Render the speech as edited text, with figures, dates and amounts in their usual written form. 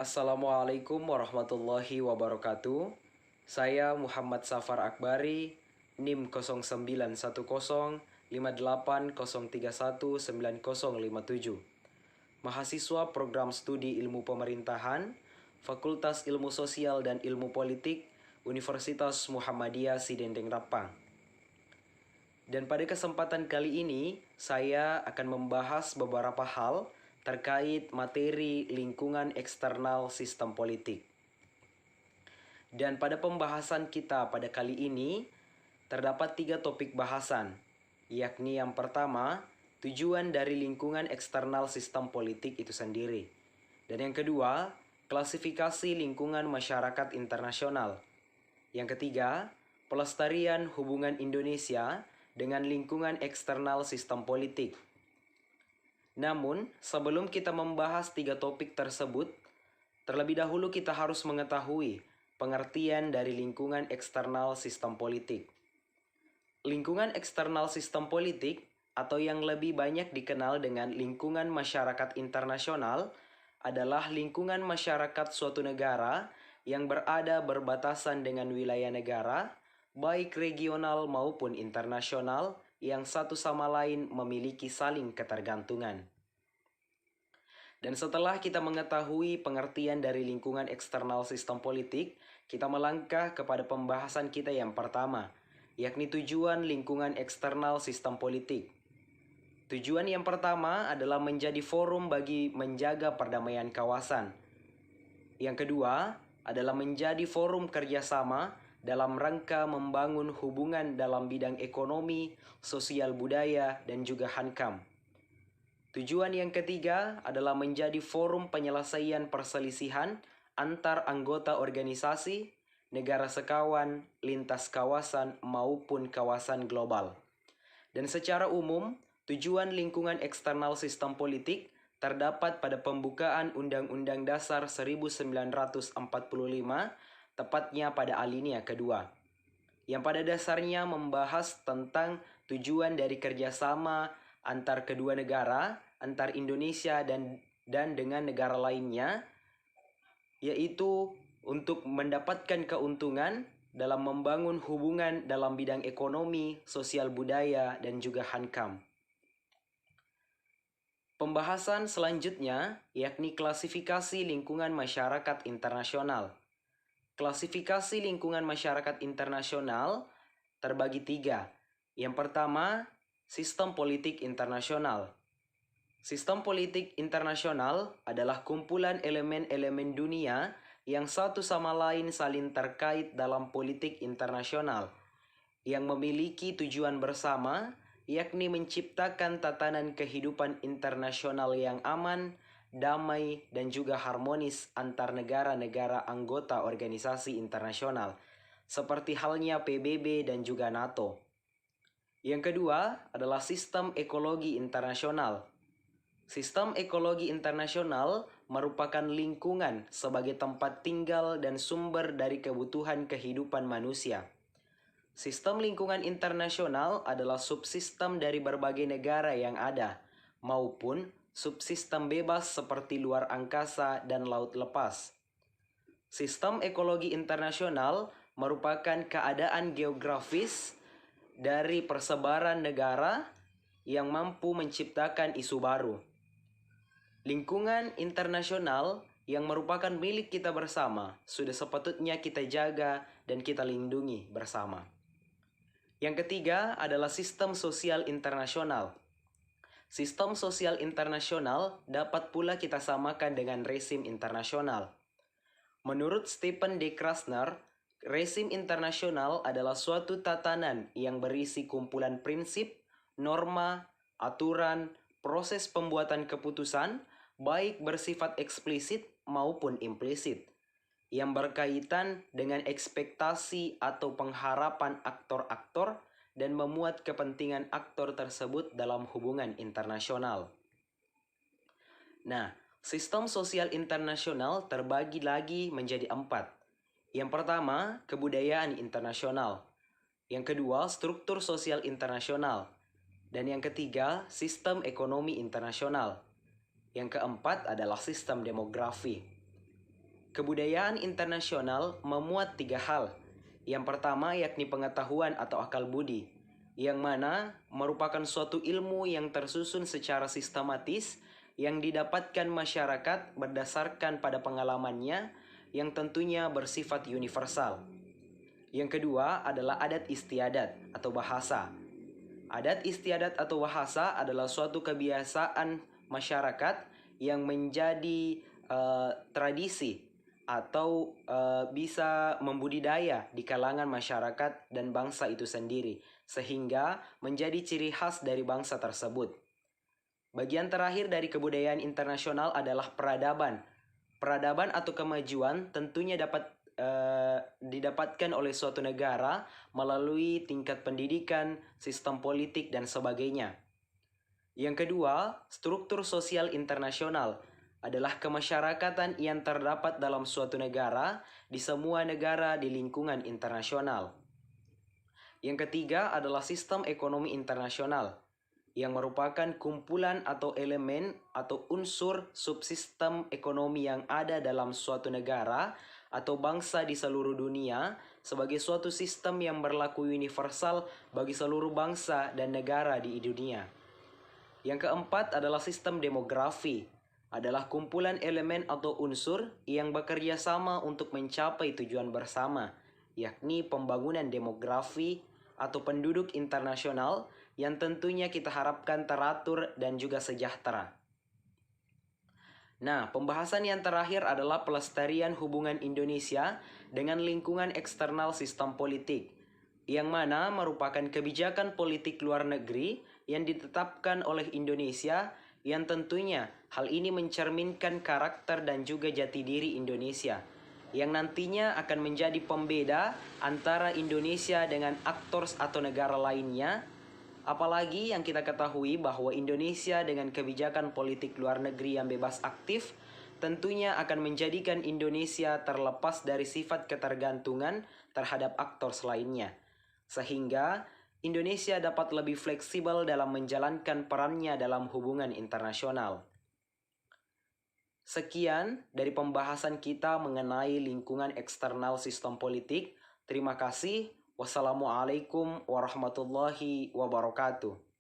Assalamualaikum warahmatullahi wabarakatuh. Saya Muhammad Safar Akbari, NIM 0910515803190057. Mahasiswa Program Studi Ilmu Pemerintahan, Fakultas Ilmu Sosial dan Ilmu Politik, Universitas Muhammadiyah Sidendeng Rapang. Dan pada kesempatan kali ini, saya akan membahas beberapa hal terkait materi lingkungan eksternal sistem politik. Dan pada pembahasan kita pada kali ini, terdapat 3 topik bahasan, yakni yang pertama, tujuan dari lingkungan eksternal sistem politik itu sendiri. Dan yang kedua, klasifikasi lingkungan masyarakat internasional. Yang ketiga, pelestarian hubungan Indonesia dengan lingkungan eksternal sistem politik. Namun, sebelum kita membahas 3 topik tersebut, terlebih dahulu kita harus mengetahui pengertian dari lingkungan eksternal sistem politik. Lingkungan eksternal sistem politik, atau yang lebih banyak dikenal dengan lingkungan masyarakat internasional, adalah lingkungan masyarakat suatu negara yang berada berbatasan dengan wilayah negara, baik regional maupun internasional, yang satu sama lain memiliki saling ketergantungan. Dan setelah kita mengetahui pengertian dari lingkungan eksternal sistem politik, kita melangkah kepada pembahasan kita yang pertama, yakni tujuan lingkungan eksternal sistem politik. Tujuan yang pertama adalah menjadi forum bagi menjaga perdamaian kawasan. Yang kedua adalah menjadi forum kerjasama dalam rangka membangun hubungan dalam bidang ekonomi, sosial budaya, dan juga hankam. Tujuan yang ketiga adalah menjadi forum penyelesaian perselisihan antar anggota organisasi, negara sekawan, lintas kawasan maupun kawasan global. Dan secara umum, tujuan lingkungan eksternal sistem politik terdapat pada pembukaan Undang-Undang Dasar 1945, tepatnya pada alinea kedua, yang pada dasarnya membahas tentang tujuan dari kerjasama antar kedua negara, antar Indonesia dan dengan negara lainnya, yaitu untuk mendapatkan keuntungan dalam membangun hubungan dalam bidang ekonomi, sosial budaya, dan juga hankam. Pembahasan selanjutnya yakni klasifikasi lingkungan masyarakat internasional. Klasifikasi lingkungan masyarakat internasional terbagi 3. Yang pertama, sistem politik internasional. Sistem politik internasional adalah kumpulan elemen-elemen dunia yang satu sama lain saling terkait dalam politik internasional, yang memiliki tujuan bersama, yakni menciptakan tatanan kehidupan internasional yang aman, damai, dan juga harmonis antar negara-negara anggota organisasi internasional, seperti halnya PBB dan juga NATO. Yang kedua adalah sistem ekologi internasional. Sistem ekologi internasional merupakan lingkungan sebagai tempat tinggal dan sumber dari kebutuhan kehidupan manusia. Sistem lingkungan internasional adalah subsistem dari berbagai negara yang ada, maupun subsistem bebas seperti luar angkasa dan laut lepas. Sistem ekologi internasional merupakan keadaan geografis dari persebaran negara yang mampu menciptakan isu baru. Lingkungan internasional yang merupakan milik kita bersama sudah sepatutnya kita jaga dan kita lindungi bersama. Yang ketiga adalah sistem sosial internasional. Sistem sosial internasional dapat pula kita samakan dengan rezim internasional. Menurut Stephen D. Krasner, rezim internasional adalah suatu tatanan yang berisi kumpulan prinsip, norma, aturan, proses pembuatan keputusan, baik bersifat eksplisit maupun implisit, yang berkaitan dengan ekspektasi atau pengharapan aktor-aktor dan memuat kepentingan aktor tersebut dalam hubungan internasional. Nah, sistem sosial internasional terbagi lagi menjadi 4. Yang pertama, kebudayaan internasional. Yang kedua, struktur sosial internasional. Dan yang ketiga, sistem ekonomi internasional. Yang keempat adalah sistem demografi. Kebudayaan internasional memuat 3 hal. Yang pertama yakni pengetahuan atau akal budi, yang mana merupakan suatu ilmu yang tersusun secara sistematis yang didapatkan masyarakat berdasarkan pada pengalamannya yang tentunya bersifat universal. Yang kedua adalah adat istiadat atau bahasa. Adat istiadat atau bahasa adalah suatu kebiasaan masyarakat yang menjadi tradisi atau bisa membudidaya di kalangan masyarakat dan bangsa itu sendiri, sehingga menjadi ciri khas dari bangsa tersebut. Bagian terakhir dari kebudayaan internasional adalah peradaban. Peradaban atau kemajuan tentunya dapat didapatkan oleh suatu negara melalui tingkat pendidikan, sistem politik, dan sebagainya. Yang kedua, struktur sosial internasional adalah kemasyarakatan yang terdapat dalam suatu negara di semua negara di lingkungan internasional. Yang ketiga adalah sistem ekonomi internasional, yang merupakan kumpulan atau elemen atau unsur subsistem ekonomi yang ada dalam suatu negara atau bangsa di seluruh dunia sebagai suatu sistem yang berlaku universal bagi seluruh bangsa dan negara di dunia. Yang keempat adalah sistem demografi, adalah kumpulan elemen atau unsur yang bekerja sama untuk mencapai tujuan bersama, yakni pembangunan demografi atau penduduk internasional yang tentunya kita harapkan teratur dan juga sejahtera. Nah, pembahasan yang terakhir adalah pelestarian hubungan Indonesia dengan lingkungan eksternal sistem politik, yang mana merupakan kebijakan politik luar negeri yang ditetapkan oleh Indonesia, yang tentunya hal ini mencerminkan karakter dan juga jati diri Indonesia, yang nantinya akan menjadi pembeda antara Indonesia dengan aktor atau negara lainnya. Apalagi yang kita ketahui bahwa Indonesia dengan kebijakan politik luar negeri yang bebas aktif tentunya akan menjadikan Indonesia terlepas dari sifat ketergantungan terhadap aktor lainnya, sehingga Indonesia dapat lebih fleksibel dalam menjalankan perannya dalam hubungan internasional. Sekian dari pembahasan kita mengenai lingkungan eksternal sistem politik. Terima kasih. Wassalamualaikum warahmatullahi wabarakatuh.